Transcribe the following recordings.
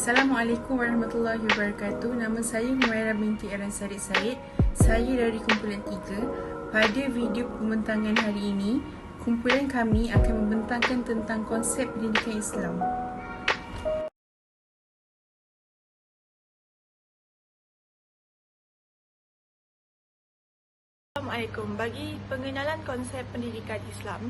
Assalamualaikum warahmatullahi wabarakatuh. Nama saya Humaira binti Eran Sarid Said. Saya dari kumpulan 3. Pada video pembentangan hari ini, kumpulan kami akan membentangkan tentang konsep pendidikan Islam. Assalamualaikum. Bagi pengenalan konsep pendidikan Islam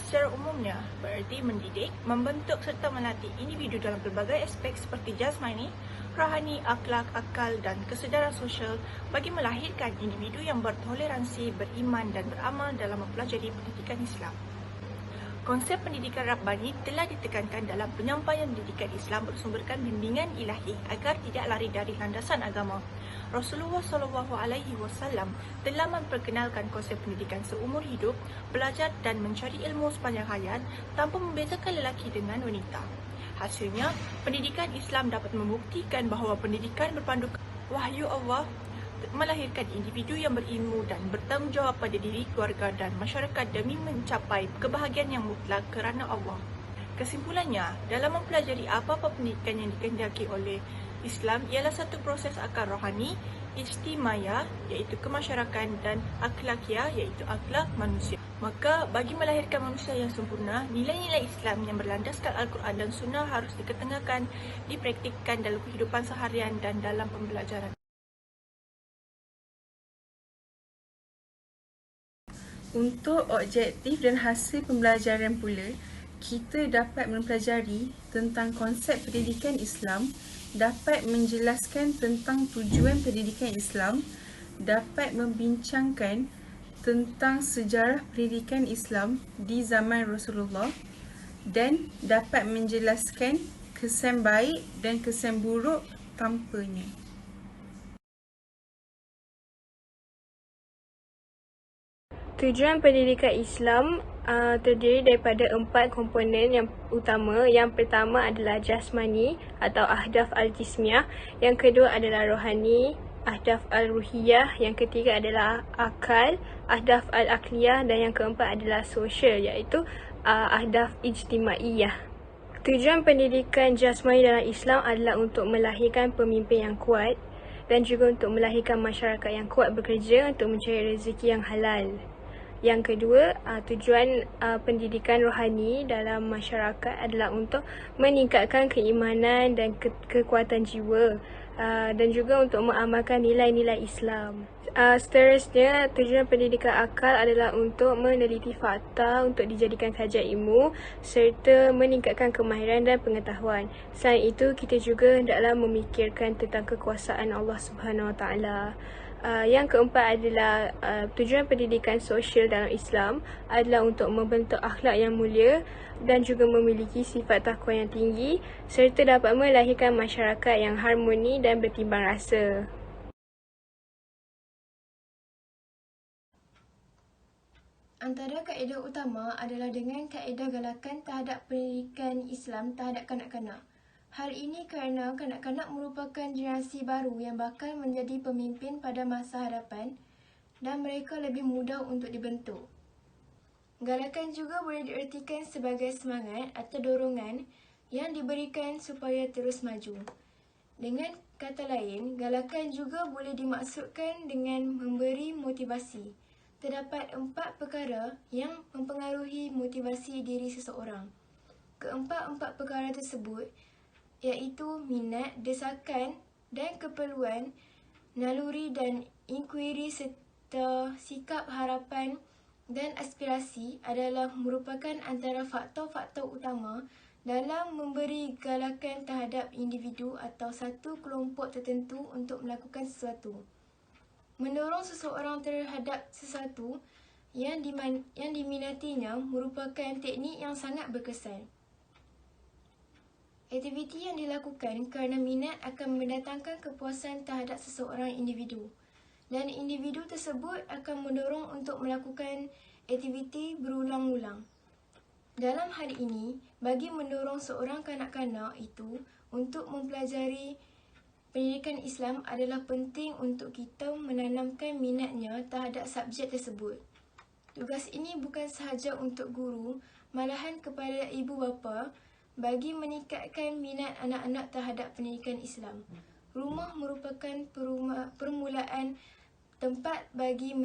secara umumnya bererti mendidik, membentuk serta melatih individu dalam pelbagai aspek seperti jasmani, rohani, akhlak, akal dan kesedaran sosial bagi melahirkan individu yang bertoleransi, beriman dan beramal dalam mempelajari pendidikan Islam. Konsep pendidikan Rabbani telah ditekankan dalam penyampaian pendidikan Islam bersumberkan bimbingan ilahi agar tidak lari dari landasan agama. Rasulullah SAW telah memperkenalkan konsep pendidikan seumur hidup, belajar dan mencari ilmu sepanjang hayat tanpa membezakan lelaki dengan wanita. Hasilnya, pendidikan Islam dapat membuktikan bahawa pendidikan berpandukan wahyu Allah melahirkan individu yang berilmu dan bertanggungjawab pada diri, keluarga dan masyarakat demi mencapai kebahagiaan yang mutlak kerana Allah. Kesimpulannya, dalam mempelajari apa-apa pendidikan yang dikehendaki oleh Islam ialah satu proses akal rohani, ijtimaiyah iaitu kemasyarakatan dan akhlakiyah iaitu akhlak manusia. Maka bagi melahirkan manusia yang sempurna, nilai-nilai Islam yang berlandaskan Al-Quran dan Sunnah harus diketengahkan, dipraktikkan dalam kehidupan seharian dan dalam pembelajaran. Untuk objektif dan hasil pembelajaran pula, kita dapat mempelajari tentang konsep pendidikan Islam, dapat menjelaskan tentang tujuan pendidikan Islam, dapat membincangkan tentang sejarah pendidikan Islam di zaman Rasulullah dan dapat menjelaskan kesan baik dan kesan buruk tanpanya. Tujuan pendidikan Islam terdiri daripada 4 komponen yang utama. Yang pertama adalah jasmani atau ahdaf al-jismiyah. Yang kedua adalah rohani, ahdaf al-ruhiyah. Yang ketiga adalah akal, ahdaf al-akliyah. Dan yang keempat adalah sosial iaitu ahdaf ijtimaiyah. Tujuan pendidikan jasmani dalam Islam adalah untuk melahirkan pemimpin yang kuat dan juga untuk melahirkan masyarakat yang kuat bekerja untuk mencari rezeki yang halal. Yang kedua, tujuan pendidikan rohani dalam masyarakat adalah untuk meningkatkan keimanan dan kekuatan jiwa dan juga untuk mengamalkan nilai-nilai Islam. Seterusnya, tujuan pendidikan akal adalah untuk meneliti fakta untuk dijadikan kajian ilmu serta meningkatkan kemahiran dan pengetahuan. Selain itu, kita juga hendaklah memikirkan tentang kekuasaan Allah Subhanahu Wa Taala. Yang keempat adalah tujuan pendidikan sosial dalam Islam adalah untuk membentuk akhlak yang mulia dan juga memiliki sifat takwa yang tinggi serta dapat melahirkan masyarakat yang harmoni dan bertimbang rasa. Antara kaedah utama adalah dengan kaedah galakan terhadap pendidikan Islam terhadap kanak-kanak. Hal ini kerana kanak-kanak merupakan generasi baru yang bakal menjadi pemimpin pada masa hadapan dan mereka lebih mudah untuk dibentuk. Galakan juga boleh diertikan sebagai semangat atau dorongan yang diberikan supaya terus maju. Dengan kata lain, galakan juga boleh dimaksudkan dengan memberi motivasi. Terdapat 4 perkara yang mempengaruhi motivasi diri seseorang. Keempat-empat perkara tersebut iaitu minat, desakan dan keperluan, naluri dan inkuiri serta sikap, harapan dan aspirasi adalah merupakan antara faktor-faktor utama dalam memberi galakan terhadap individu atau satu kelompok tertentu untuk melakukan sesuatu. Mendorong seseorang terhadap sesuatu yang diminatinya merupakan teknik yang sangat berkesan. Aktiviti yang dilakukan kerana minat akan mendatangkan kepuasan terhadap seseorang individu dan individu tersebut akan mendorong untuk melakukan aktiviti berulang-ulang. Dalam hal ini, bagi mendorong seorang kanak-kanak itu untuk mempelajari pendidikan Islam adalah penting untuk kita menanamkan minatnya terhadap subjek tersebut. Tugas ini bukan sahaja untuk guru, malahan kepada ibu bapa, bagi meningkatkan minat anak-anak terhadap pendidikan Islam. Rumah merupakan permulaan tempat bagi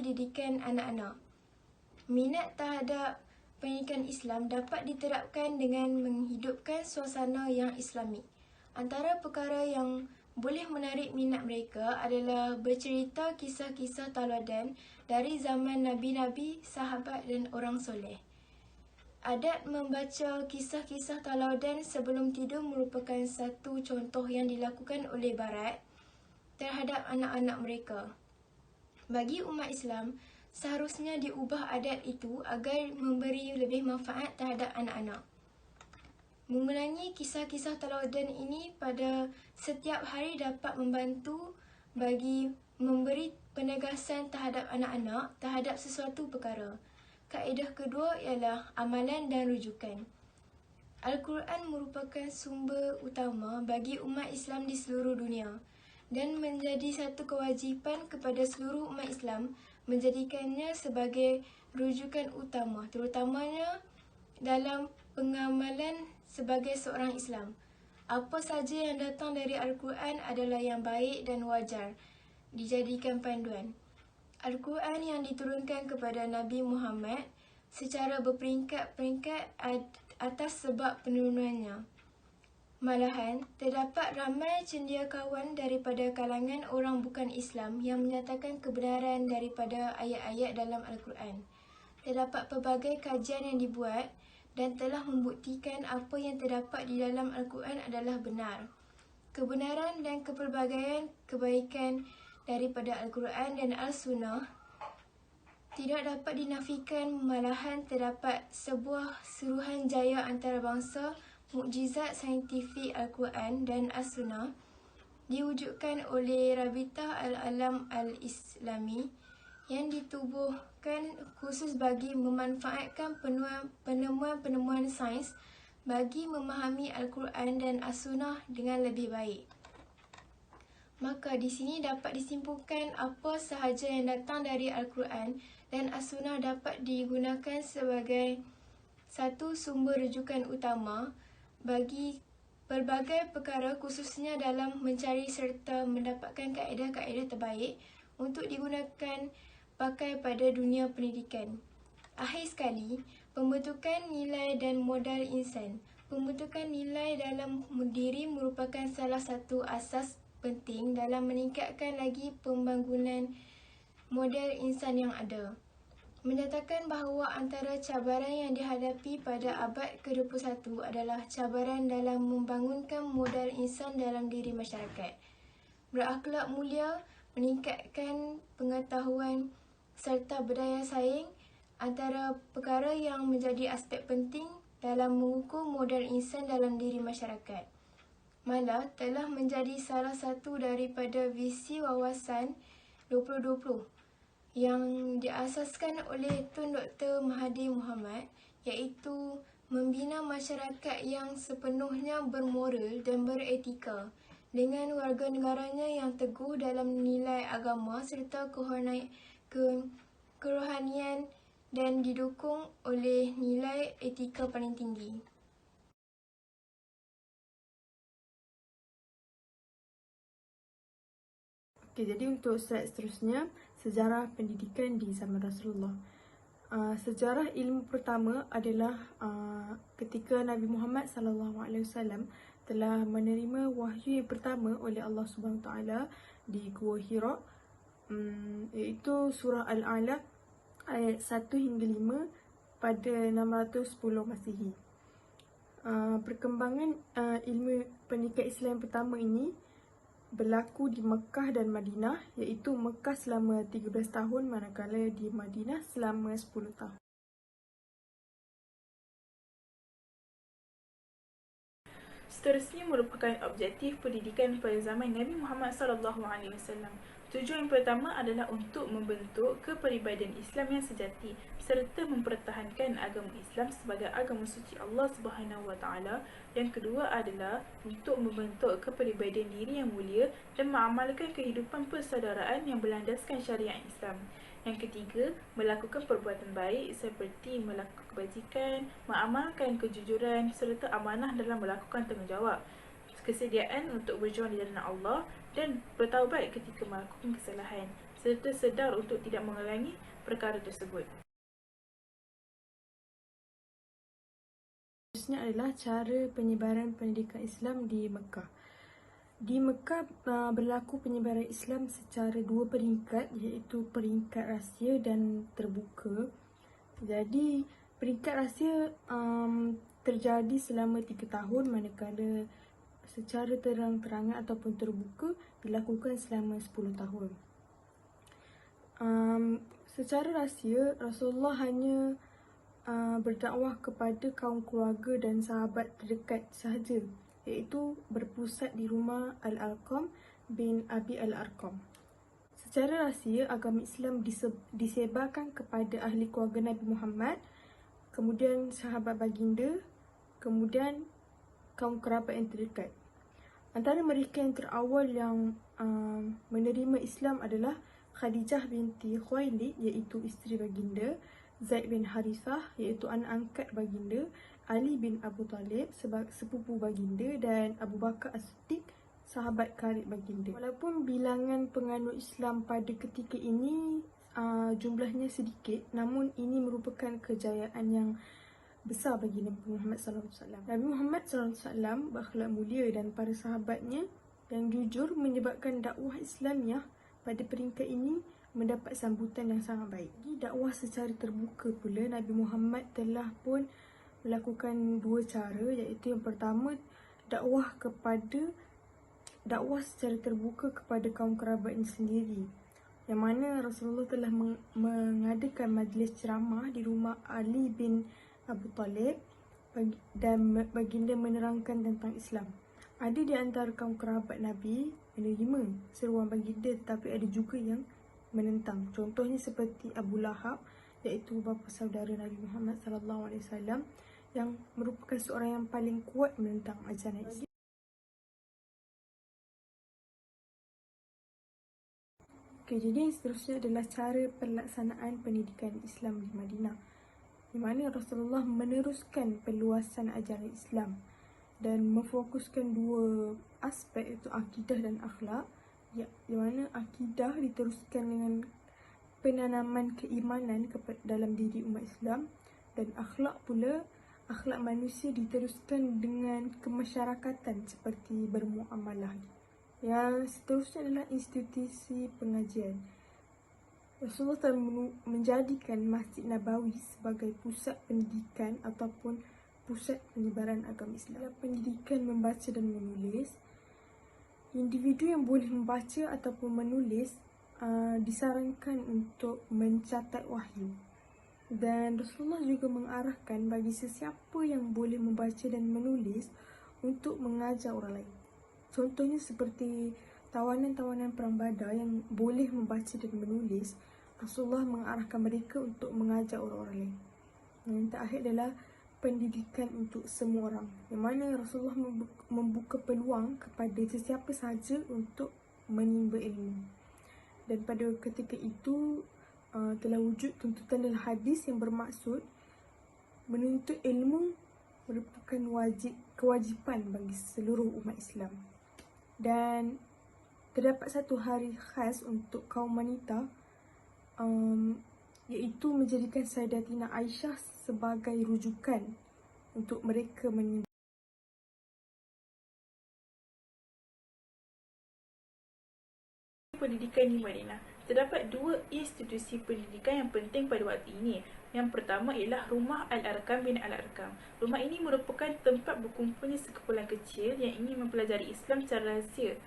didikan anak-anak. Minat terhadap pendidikan Islam dapat diterapkan dengan menghidupkan suasana yang Islami. Antara perkara yang boleh menarik minat mereka adalah bercerita kisah-kisah tauladan dari zaman Nabi-Nabi, sahabat dan orang soleh. Adat membaca kisah-kisah tauladan sebelum tidur merupakan satu contoh yang dilakukan oleh Barat terhadap anak-anak mereka. Bagi umat Islam, seharusnya diubah adat itu agar memberi lebih manfaat terhadap anak-anak. Mengulangi kisah-kisah tauladan ini pada setiap hari dapat membantu bagi memberi penegasan terhadap anak-anak terhadap sesuatu perkara. Kaedah kedua ialah amalan dan rujukan. Al-Quran merupakan sumber utama bagi umat Islam di seluruh dunia dan menjadi satu kewajipan kepada seluruh umat Islam menjadikannya sebagai rujukan utama, terutamanya dalam pengamalan sebagai seorang Islam. Apa saja yang datang dari Al-Quran adalah yang baik dan wajar dijadikan panduan. Al-Quran yang diturunkan kepada Nabi Muhammad secara berperingkat-peringkat atas sebab penurunannya. Malahan, terdapat ramai cendekiawan daripada kalangan orang bukan Islam yang menyatakan kebenaran daripada ayat-ayat dalam Al-Quran. Terdapat pelbagai kajian yang dibuat dan telah membuktikan apa yang terdapat di dalam Al-Quran adalah benar. Kebenaran dan kepelbagaian kebaikan daripada Al-Quran dan Al-Sunnah tidak dapat dinafikan, malahan terdapat sebuah suruhan jaya antarabangsa. Mukjizat saintifik Al-Quran dan As-Sunnah diwujudkan oleh Rabitah Al-Alam Al-Islami yang ditubuhkan khusus bagi memanfaatkan penemuan-penemuan sains bagi memahami Al-Quran dan As-Sunnah dengan lebih baik. Maka di sini dapat disimpulkan apa sahaja yang datang dari Al-Quran dan As-Sunnah dapat digunakan sebagai satu sumber rujukan utama bagi pelbagai perkara, khususnya dalam mencari serta mendapatkan kaedah-kaedah terbaik untuk digunakan pakai pada dunia pendidikan. Akhir sekali, pembentukan nilai dan modal insan. Pembentukan nilai dalam diri merupakan salah satu asas penting dalam meningkatkan lagi pembangunan model insan yang ada. Menyatakan bahawa antara cabaran yang dihadapi pada abad ke-21 adalah cabaran dalam membangunkan modal insan dalam diri masyarakat. Berakhlak mulia, meningkatkan pengetahuan serta berdaya saing antara perkara yang menjadi aspek penting dalam mengukur modal insan dalam diri masyarakat. Malah telah menjadi salah satu daripada visi wawasan 2020 yang diasaskan oleh Tun Dr. Mahathir Mohamad, iaitu membina masyarakat yang sepenuhnya bermoral dan beretika dengan warga negaranya yang teguh dalam nilai agama serta kerohanian dan didukung oleh nilai etika paling tinggi. Okey, jadi untuk slide seterusnya, sejarah pendidikan di zaman Rasulullah. Sejarah ilmu pertama adalah ketika Nabi Muhammad SAW telah menerima wahyu yang pertama oleh Allah SWT di Gua Hira, iaitu surah Al-Alaq ayat 1 hingga 5 pada 610 Masihi. Perkembangan ilmu pendidikan Islam pertama ini berlaku di Mekah dan Madinah, iaitu Mekah selama 13 tahun manakala di Madinah selama 10 tahun. Seterusnya merupakan objektif pendidikan pada zaman Nabi Muhammad SAW. Tujuan pertama adalah untuk membentuk kepribadian Islam yang sejati serta mempertahankan agama Islam sebagai agama suci Allah SWT. Yang kedua adalah untuk membentuk kepribadian diri yang mulia dan mengamalkan kehidupan persaudaraan yang berlandaskan syariat Islam. Yang ketiga, melakukan perbuatan baik seperti melakukan kebajikan, mengamalkan kejujuran serta amanah dalam melakukan tanggungjawab, kesediaan untuk berjuang di jalan Allah dan bertaubat ketika melakukan kesalahan serta sedar untuk tidak mengulangi perkara tersebut. Seterusnya adalah cara penyebaran pendidikan Islam di Mekah. Di Mekah berlaku penyebaran Islam secara dua peringkat, iaitu peringkat rahsia dan terbuka. Jadi peringkat rahsia terjadi selama 3 tahun, manakala secara terang-terangan ataupun terbuka dilakukan selama 10 tahun. Secara rahsia, Rasulullah hanya berdakwah kepada kaum keluarga dan sahabat terdekat sahaja, iaitu berpusat di rumah Al-Arqam bin Abi Al-Arqam. Secara rahsia, agama Islam disebarkan kepada ahli keluarga Nabi Muhammad, kemudian sahabat baginda, kemudian kaum kerabat yang terdekat. Antara mereka yang terawal yang menerima Islam adalah Khadijah binti Khuwailid, iaitu isteri baginda, Zaid bin Harithah, iaitu anak angkat baginda, Ali bin Abu Talib, sepupu baginda, dan Abu Bakar As-Siddiq, sahabat karib baginda. Walaupun bilangan penganut Islam pada ketika ini jumlahnya sedikit, namun ini merupakan kejayaan yang besar bagi Nabi Muhammad SAW. Nabi Muhammad SAW berakhlak mulia dan para sahabatnya yang jujur menyebabkan dakwah Islamiah pada peringkat ini mendapat sambutan yang sangat baik. Di dakwah secara terbuka pula, Nabi Muhammad telah pun melakukan dua cara, iaitu yang pertama, dakwah secara terbuka kepada kaum kerabatnya sendiri, yang mana Rasulullah telah mengadakan majlis ceramah di rumah Ali bin Abu Talib dan baginda menerangkan tentang Islam. Ada di antara kaum kerabat Nabi menerima seruan baginda, tetapi ada juga yang menentang. Contohnya seperti Abu Lahab, iaitu bapa saudara Nabi Muhammad SAW, yang merupakan seorang yang paling kuat menentang ajaran Islam. Jadi yang seterusnya adalah cara pelaksanaan pendidikan Islam di Madinah, di mana Rasulullah meneruskan perluasan ajaran Islam dan memfokuskan dua aspek, iaitu akidah dan akhlak, di mana akidah diteruskan dengan penanaman keimanan dalam diri umat Islam, dan akhlak pula, akhlak manusia diteruskan dengan kemasyarakatan seperti bermuamalah. Yang seterusnya adalah institusi pengajian. Rasulullah telah menjadikan Masjid Nabawi sebagai pusat pendidikan ataupun pusat penyebaran agama Islam. Pendidikan membaca dan menulis. Individu yang boleh membaca ataupun menulis disarankan untuk mencatat wahyu. Dan Rasulullah juga mengarahkan bagi sesiapa yang boleh membaca dan menulis untuk mengajar orang lain. Contohnya seperti tawanan-tawanan perang Badar yang boleh membaca dan menulis, Rasulullah mengarahkan mereka untuk mengajar orang-orang lain. Yang terakhir adalah pendidikan untuk semua orang, yang mana Rasulullah membuka peluang kepada sesiapa sahaja untuk menimba ilmu. Dan pada ketika itu telah wujud tuntutan dalam hadis yang bermaksud menuntut ilmu merupakan kewajipan bagi seluruh umat Islam. Dan terdapat satu hari khas untuk kaum wanita, iaitu menjadikan Sayyidatina Aisyah sebagai rujukan untuk mereka menimba. Pendidikan di Madinah. Terdapat dua institusi pendidikan yang penting pada waktu ini. Yang pertama ialah Rumah Al-Arqam bin Al-Arqam. Rumah ini merupakan tempat berkumpulnya sekumpulan kecil yang ingin mempelajari Islam secara rahsia.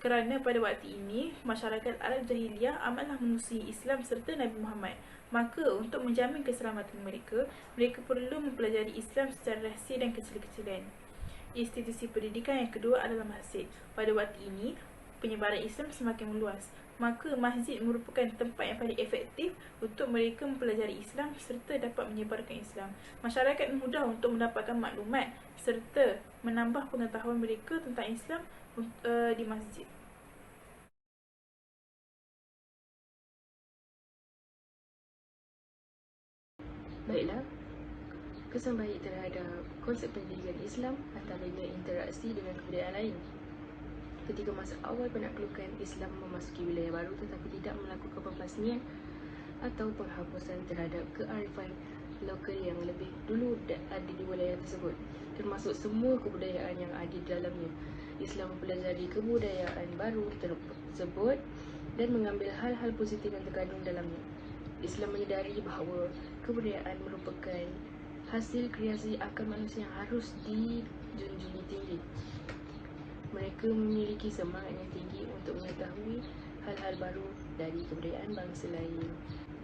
Kerana pada waktu ini, masyarakat Arab Jahiliyah amatlah memusuhi Islam serta Nabi Muhammad. Maka untuk menjamin keselamatan mereka, mereka perlu mempelajari Islam secara rahsia dan kecil-kecilan. Institusi pendidikan yang kedua adalah masjid. Pada waktu ini, penyebaran Islam semakin meluas. Maka masjid merupakan tempat yang paling efektif untuk mereka mempelajari Islam serta dapat menyebarkan Islam. Masyarakat mudah untuk mendapatkan maklumat serta menambah pengetahuan mereka tentang Islam di masjid. Baiklah, kesan baik terhadap konsep pendidikan Islam antaranya interaksi dengan kebudayaan lain. Ketika masa awal penaklukan, Islam memasuki wilayah baru tetapi tidak melakukan pembasmian atau penghapusan terhadap kearifan lokal yang lebih dulu ada di wilayah tersebut, termasuk semua kebudayaan yang ada di dalamnya. Islam mempelajari kebudayaan baru tersebut dan mengambil hal-hal positif yang terkandung dalamnya. Islam menyadari bahawa kebudayaan merupakan hasil kreasi akal manusia yang harus dijunjungi tinggi. Mereka memiliki semangat yang tinggi untuk mengetahui hal-hal baru dari kebudayaan bangsa lain.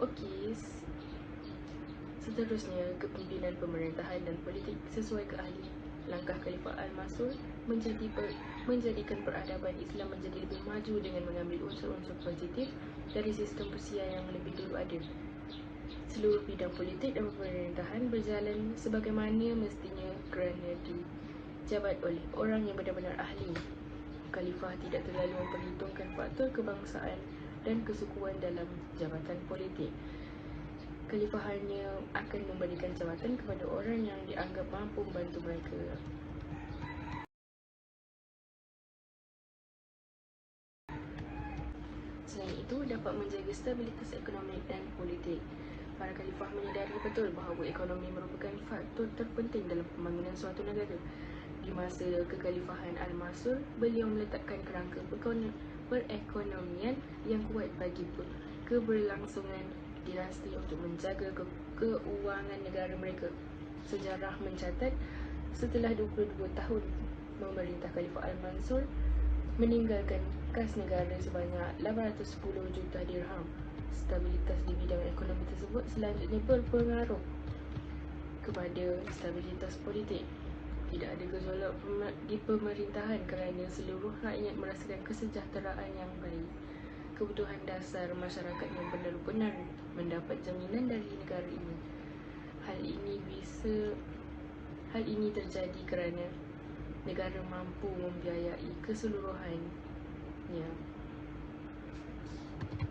Okey, seterusnya kepimpinan pemerintahan dan politik sesuai keahlian. Langkah Khalifah Al-Mansur menjadikan peradaban Islam menjadi lebih maju dengan mengambil unsur-unsur positif dari sistem Persia yang lebih dulu ada. Seluruh bidang politik dan pemerintahan berjalan sebagaimana mestinya kerana dijabat oleh orang yang benar-benar ahli. Khalifah tidak terlalu memperhitungkan faktor kebangsaan dan kesukuan dalam jabatan politik. Khalifah hanya akan memberikan jawatan kepada orang yang dianggap mampu membantu mereka. Selain itu, dapat menjaga stabilitas ekonomi dan politik. Para khalifah menyadari betul bahawa ekonomi merupakan faktor terpenting dalam pembangunan suatu negara. Di masa kekhalifahan Al-Mansur, beliau meletakkan kerangka perekonomian yang kuat bagi keberlangsungan dinasti untuk menjaga keuangan negara mereka. Sejarah mencatat, setelah 22 tahun memerintah Khalifah Al-Mansur, meninggalkan kas negara sebanyak 810 juta dirham. Stabilitas di bidang ekonomi tersebut selanjutnya berpengaruh kepada stabilitas politik. Tidak ada gejolak di pemerintahan kerana seluruh rakyat merasakan kesejahteraan yang baik. Kebutuhan dasar masyarakat yang benar-benar mendapat jaminan dari negara ini. Hal ini terjadi kerana negara mampu membiayai keseluruhannya.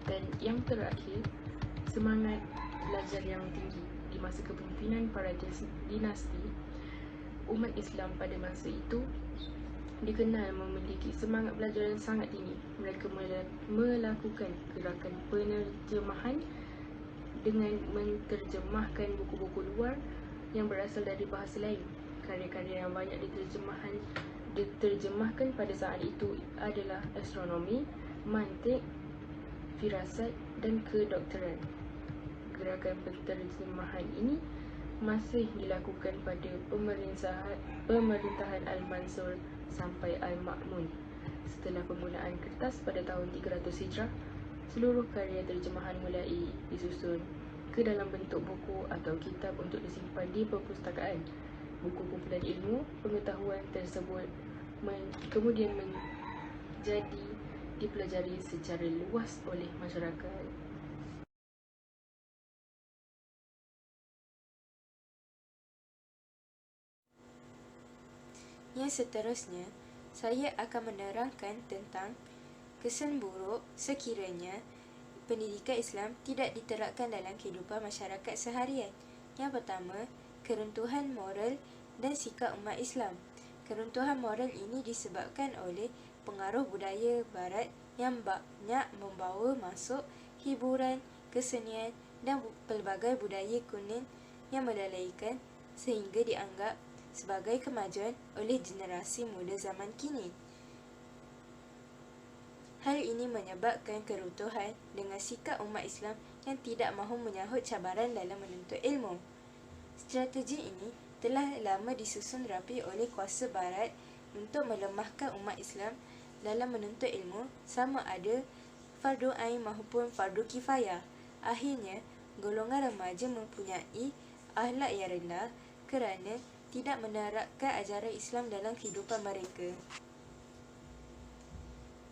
Dan yang terakhir, semangat belajar yang tinggi. Di masa kepimpinan para dinasti, umat Islam pada masa itu dikenal memiliki semangat belajar yang sangat tinggi. Mereka melakukan gerakan penerjemahan dengan menterjemahkan buku-buku luar yang berasal dari bahasa lain. Karya-karya yang banyak diterjemahkan pada saat itu adalah astronomi, mantik, firasat dan kedokteran. Gerakan penterjemahan ini masih dilakukan pada pemerintahan Al-Mansur sampai Al-Ma'mun. Setelah penggunaan kertas pada tahun 300 Hijrah, seluruh karya terjemahan mulai disusun ke dalam bentuk buku atau kitab untuk disimpan di perpustakaan. Buku kumpulan ilmu pengetahuan tersebut kemudian menjadi dipelajari secara luas oleh masyarakat. Yang seterusnya, saya akan menerangkan tentang kesan buruk sekiranya pendidikan Islam tidak diterapkan dalam kehidupan masyarakat seharian. Yang pertama, keruntuhan moral dan sikap umat Islam. Keruntuhan moral ini disebabkan oleh pengaruh budaya barat yang banyak membawa masuk hiburan, kesenian dan pelbagai budaya kuno yang melalaikan sehingga dianggap sebagai kemajuan oleh generasi muda zaman kini. Hal ini menyebabkan keruntuhan dengan sikap umat Islam yang tidak mahu menyahut cabaran dalam menuntut ilmu. Strategi ini telah lama disusun rapi oleh kuasa barat untuk melemahkan umat Islam dalam menuntut ilmu, sama ada fardu ain maupun fardu kifayah. Akhirnya, golongan remaja mempunyai akhlak yang rendah kerana tidak menerapkan ajaran Islam dalam kehidupan mereka.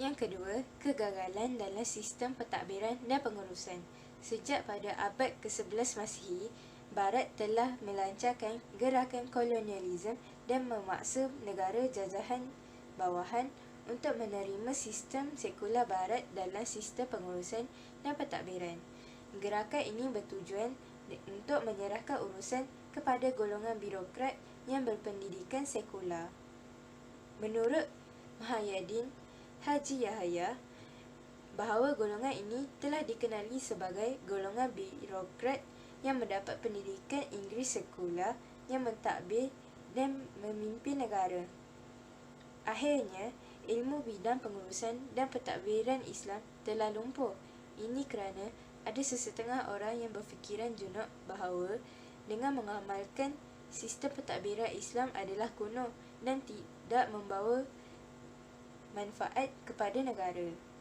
Yang kedua, kegagalan dalam sistem pentadbiran dan pengurusan. Sejak pada abad ke-11 Masihi, Barat telah melancarkan gerakan kolonialisme dan memaksa negara jajahan bawahan untuk menerima sistem sekular Barat dalam sistem pengurusan dan pentadbiran. Gerakan ini bertujuan untuk menyerahkan urusan kepada golongan birokrat yang berpendidikan sekular. Menurut Muhyiddin Haji Yahya, bahawa golongan ini telah dikenali sebagai golongan birokrat yang mendapat pendidikan Inggeris sekular yang mentadbir dan memimpin negara. Akhirnya, ilmu bidang pengurusan dan pentadbiran Islam telah lumpuh. Ini kerana ada sesetengah orang yang berfikiran junub bahawa dengan mengamalkan sistem pentadbiran Islam adalah kuno dan tidak membawa manfaat kepada negara.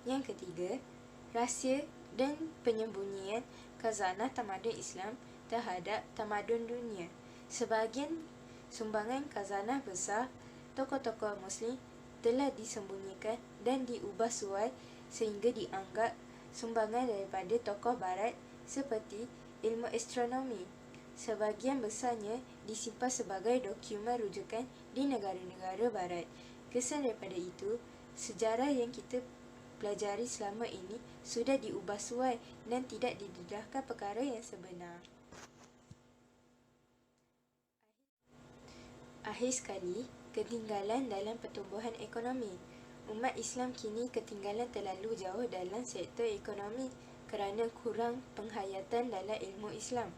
Yang ketiga, rahsia dan penyembunyian khazanah tamadun Islam terhadap tamadun dunia. Sebahagian sumbangan khazanah besar tokoh-tokoh Muslim telah disembunyikan dan diubah suai sehingga dianggap sumbangan daripada tokoh barat seperti ilmu astronomi. Sebahagian besarnya disimpan sebagai dokumen rujukan di negara-negara barat. Kesan daripada itu, sejarah yang kita pelajari selama ini sudah diubah suai dan tidak didedahkan perkara yang sebenar. Akhir sekali, ketinggalan dalam pertumbuhan ekonomi. Umat Islam kini ketinggalan terlalu jauh dalam sektor ekonomi kerana kurang penghayatan dalam ilmu Islam.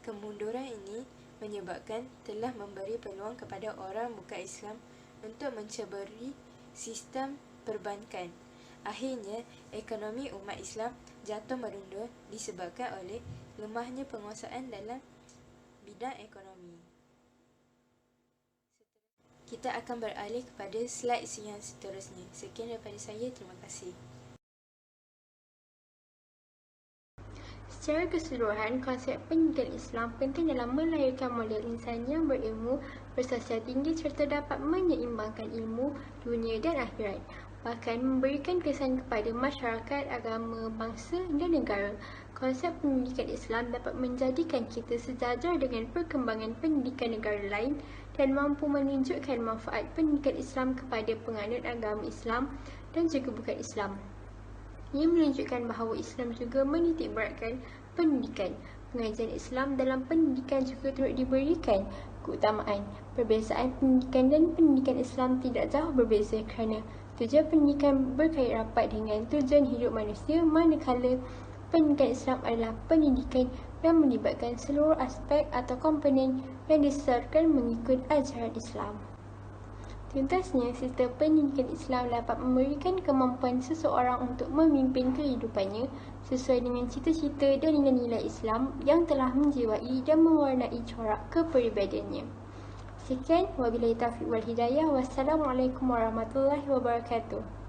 Kemunduran ini menyebabkan telah memberi peluang kepada orang bukan Islam untuk menceburi sistem perbankan. Akhirnya, ekonomi umat Islam jatuh merunda disebabkan oleh lemahnya penguasaan dalam bidang ekonomi. Kita akan beralih kepada slide yang seterusnya. Sekian daripada saya, terima kasih. Secara keseluruhan, konsep pendidikan Islam penting dalam melahirkan model insan yang berilmu, bersosial tinggi serta dapat menyeimbangkan ilmu, dunia dan akhirat. Bahkan memberikan kesan kepada masyarakat, agama, bangsa dan negara. Konsep pendidikan Islam dapat menjadikan kita sejajar dengan perkembangan pendidikan negara lain dan mampu menunjukkan manfaat pendidikan Islam kepada penganut agama Islam dan juga bukan Islam. Ia menunjukkan bahawa Islam juga menitikberatkan pendidikan. Pengajian Islam dalam pendidikan juga turut diberikan keutamaan. Perbezaan pendidikan dan pendidikan Islam tidak jauh berbeza kerana tujuan pendidikan berkait rapat dengan tujuan hidup manusia, manakala pendidikan Islam adalah pendidikan yang melibatkan seluruh aspek atau komponen yang disasarkan mengikut ajaran Islam. Tuntasnya, sistem pendidikan Islam dapat memberikan kemampuan seseorang untuk memimpin kehidupannya sesuai dengan cita-cita dan nilai-nilai Islam yang telah menjiwai dan mewarnai corak kepribadiannya. Sekian, wabillahi taufiq wal hidayah. Wassalamualaikum warahmatullahi wabarakatuh.